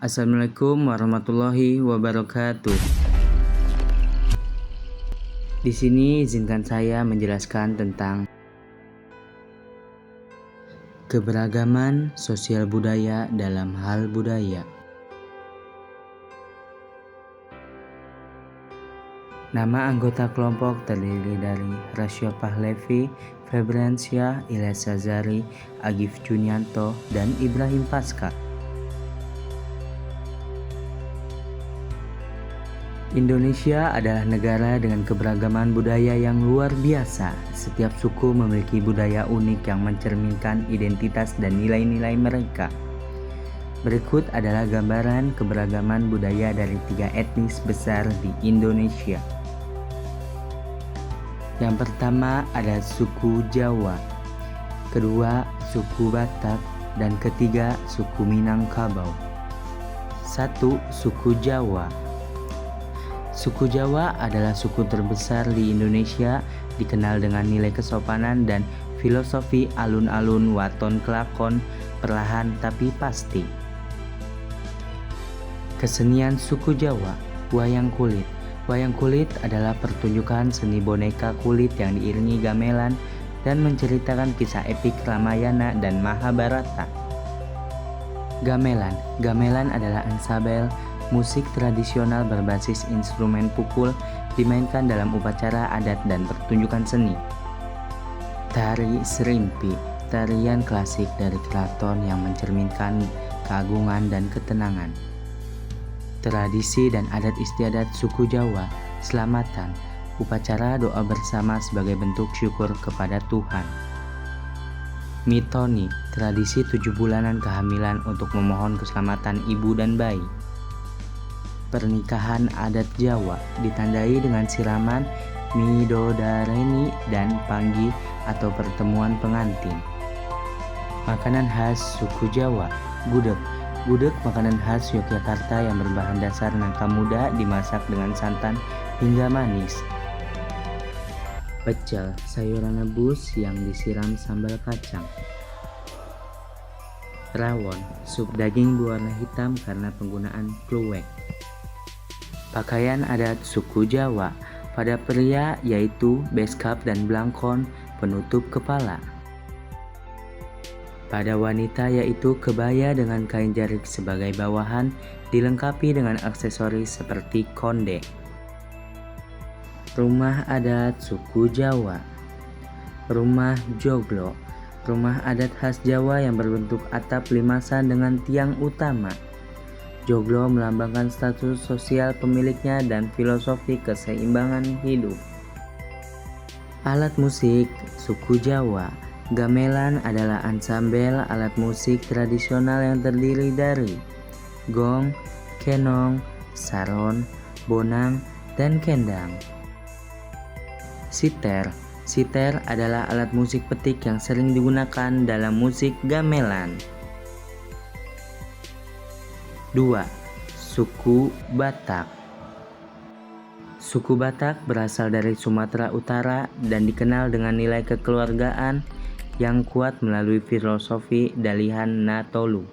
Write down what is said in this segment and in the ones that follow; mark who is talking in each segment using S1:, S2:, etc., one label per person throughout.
S1: Assalamualaikum warahmatullahi wabarakatuh. Di sini izinkan saya menjelaskan tentang keberagaman sosial budaya dalam hal budaya. Nama anggota kelompok terdiri dari Rasya Pahlevi, Febriansyah, Ilyas Sazari, Agif Junianto, dan Ibrahim Paskah. Indonesia adalah negara dengan keberagaman budaya yang luar biasa. Setiap suku memiliki budaya unik yang mencerminkan identitas dan nilai-nilai mereka. Berikut adalah gambaran keberagaman budaya dari 3 etnis besar di Indonesia. Yang pertama ada suku Jawa, kedua suku Batak, dan ketiga suku Minangkabau. 1. Suku Jawa. Suku Jawa adalah suku terbesar di Indonesia, dikenal dengan nilai kesopanan dan filosofi alun-alun waton kelakon, perlahan tapi pasti. Kesenian suku Jawa, wayang kulit. Wayang kulit adalah pertunjukan seni boneka kulit yang diiringi gamelan dan menceritakan kisah epik Ramayana dan Mahabharata. Gamelan adalah ansabel musik tradisional berbasis instrumen pukul, dimainkan dalam upacara adat dan pertunjukan seni. Tari Serimpi, tarian klasik dari keraton yang mencerminkan keagungan dan ketenangan. Tradisi dan adat istiadat suku Jawa, selamatan, upacara doa bersama sebagai bentuk syukur kepada Tuhan. Mitoni, tradisi 7 bulanan kehamilan untuk memohon keselamatan ibu dan bayi. Pernikahan adat Jawa ditandai dengan siraman, midodareni, dan panggi atau pertemuan pengantin. Makanan khas suku Jawa, gudeg. Gudeg makanan khas Yogyakarta yang berbahan dasar nangka muda dimasak dengan santan hingga manis. Pecel, sayuran rebus yang disiram sambal kacang. Rawon, sup daging berwarna hitam karena penggunaan kluwek. Pakaian adat suku Jawa, pada pria yaitu beskap dan blangkon penutup kepala. Pada wanita yaitu kebaya dengan kain jarik sebagai bawahan dilengkapi dengan aksesoris seperti konde. Rumah adat suku Jawa. Rumah joglo, rumah adat khas Jawa yang berbentuk atap limasan dengan tiang utama. Joglo melambangkan status sosial pemiliknya dan filosofi keseimbangan hidup. Alat musik suku Jawa. Gamelan adalah ansambel alat musik tradisional yang terdiri dari gong, kenong, saron, bonang, dan kendang. Siter. Siter adalah alat musik petik yang sering digunakan dalam musik gamelan. 2. Suku Batak. Suku Batak berasal dari Sumatera Utara dan dikenal dengan nilai kekeluargaan yang kuat melalui filosofi Dalihan Natolu.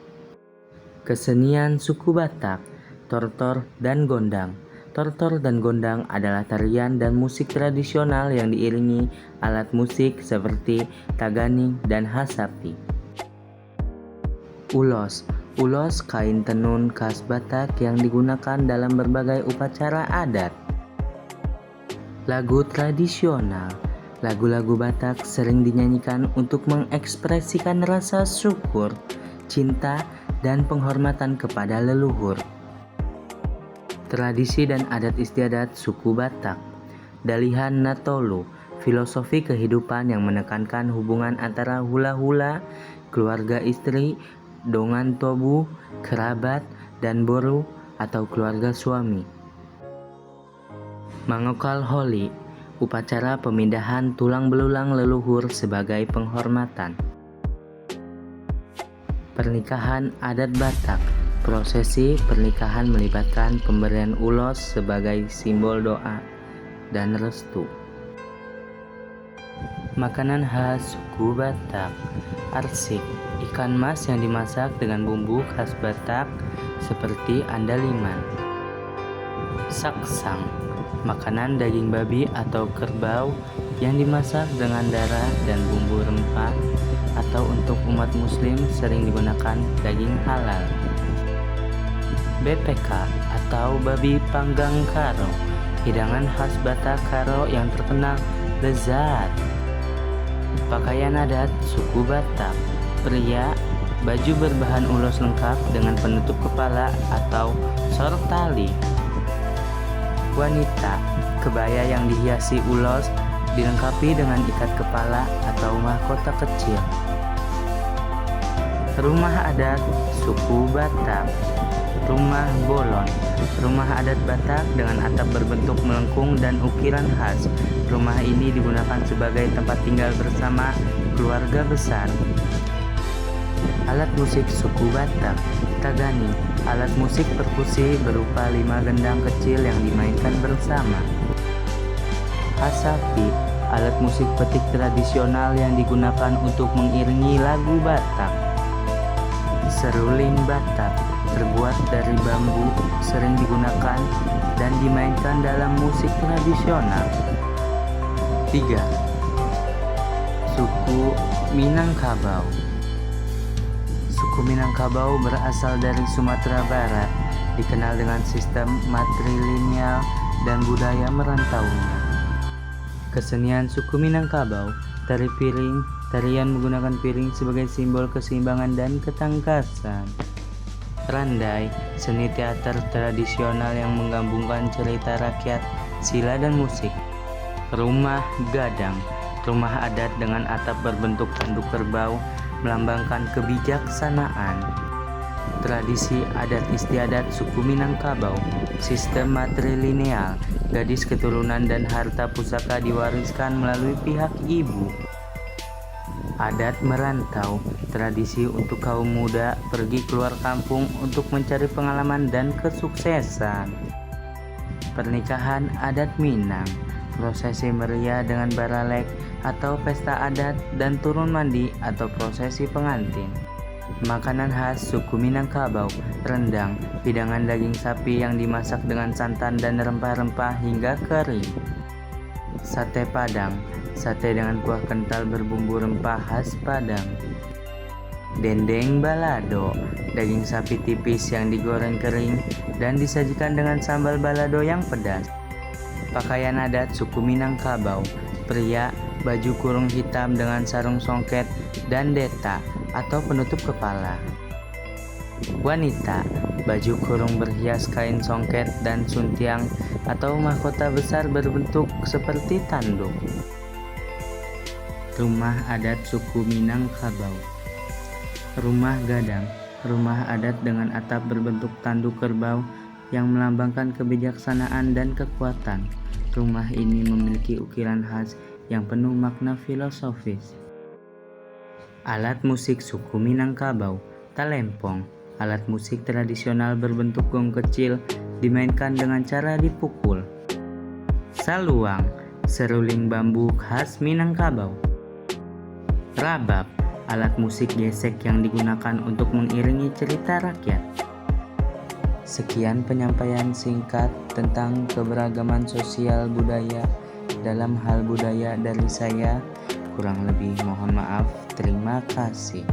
S1: Kesenian suku Batak, tortor dan gondang. Tortor dan gondang adalah tarian dan musik tradisional yang diiringi alat musik seperti taganing dan hasapi. Ulos. Ulos kain tenun khas Batak yang digunakan dalam berbagai upacara adat. Lagu tradisional. Lagu-lagu Batak sering dinyanyikan untuk mengekspresikan rasa syukur, cinta, dan penghormatan kepada leluhur. Tradisi dan adat istiadat suku Batak. Dalihan Natolu, filosofi kehidupan yang menekankan hubungan antara hula-hula, keluarga istri, dongan tobu, kerabat, dan boru atau keluarga suami. Mangokal Holi, upacara pemindahan tulang belulang leluhur sebagai penghormatan. Pernikahan adat Batak. Prosesi pernikahan melibatkan pemberian ulos sebagai simbol doa dan restu. Makanan khas suku Batak. Arsik, ikan mas yang dimasak dengan bumbu khas Batak seperti andaliman. Saksang, makanan daging babi atau kerbau yang dimasak dengan darah dan bumbu rempah, atau untuk umat muslim sering digunakan daging halal. BPK atau babi panggang karo, hidangan khas Batak Karo yang terkenal lezat. Pakaian adat suku Batak. Pria, baju berbahan ulos lengkap dengan penutup kepala atau sortali. Wanita, kebaya yang dihiasi ulos dilengkapi dengan ikat kepala atau mahkota kecil. Rumah adat suku Batak. Rumah bolon, rumah adat Batak dengan atap berbentuk melengkung dan ukiran khas. Rumah ini digunakan sebagai tempat tinggal bersama keluarga besar. Alat musik suku Batak. Tagani, alat musik perkusi berupa 5 gendang kecil yang dimainkan bersama. Hasapi, alat musik petik tradisional yang digunakan untuk mengiringi lagu Batak. Seruling Batak, terbuat dari bambu, sering digunakan dan dimainkan dalam musik tradisional. 3. Suku Minangkabau. Suku Minangkabau berasal dari Sumatera Barat, dikenal dengan sistem matrilineal dan budaya merantaunya. Kesenian suku Minangkabau, tari piring, tarian menggunakan piring sebagai simbol keseimbangan dan ketangkasan. Randai, seni teater tradisional yang menggabungkan cerita rakyat, sila dan musik. Rumah gadang, rumah adat dengan atap berbentuk tanduk kerbau, melambangkan kebijaksanaan. Tradisi adat istiadat suku Minangkabau, sistem matrilineal, gadis keturunan dan harta pusaka diwariskan melalui pihak ibu. Adat merantau, tradisi untuk kaum muda pergi keluar kampung untuk mencari pengalaman dan kesuksesan. Pernikahan adat Minang, prosesi meriah dengan baralek atau pesta adat dan turun mandi atau prosesi pengantin. Makanan khas suku Minangkabau, rendang, hidangan daging sapi yang dimasak dengan santan dan rempah-rempah hingga kering. Sate Padang, sate dengan kuah kental berbumbu rempah khas Padang. Dendeng balado, daging sapi tipis yang digoreng kering dan disajikan dengan sambal balado yang pedas. Pakaian adat suku Minangkabau. Pria, baju kurung hitam dengan sarung songket dan deta atau penutup kepala. Wanita, baju kurung berhias kain songket dan suntiang atau mahkota besar berbentuk seperti tanduk. Rumah adat suku Minangkabau. Rumah gadang, rumah adat dengan atap berbentuk tanduk kerbau yang melambangkan kebijaksanaan dan kekuatan. Rumah ini memiliki ukiran khas yang penuh makna filosofis. Alat musik suku Minangkabau. Talempong, alat musik tradisional berbentuk gong kecil dimainkan dengan cara dipukul. Saluang, seruling bambu khas Minangkabau. Rabab, alat musik gesek yang digunakan untuk mengiringi cerita rakyat. Sekian penyampaian singkat tentang keberagaman sosial budaya dalam hal budaya dari saya. Kurang lebih mohon maaf. Terima kasih.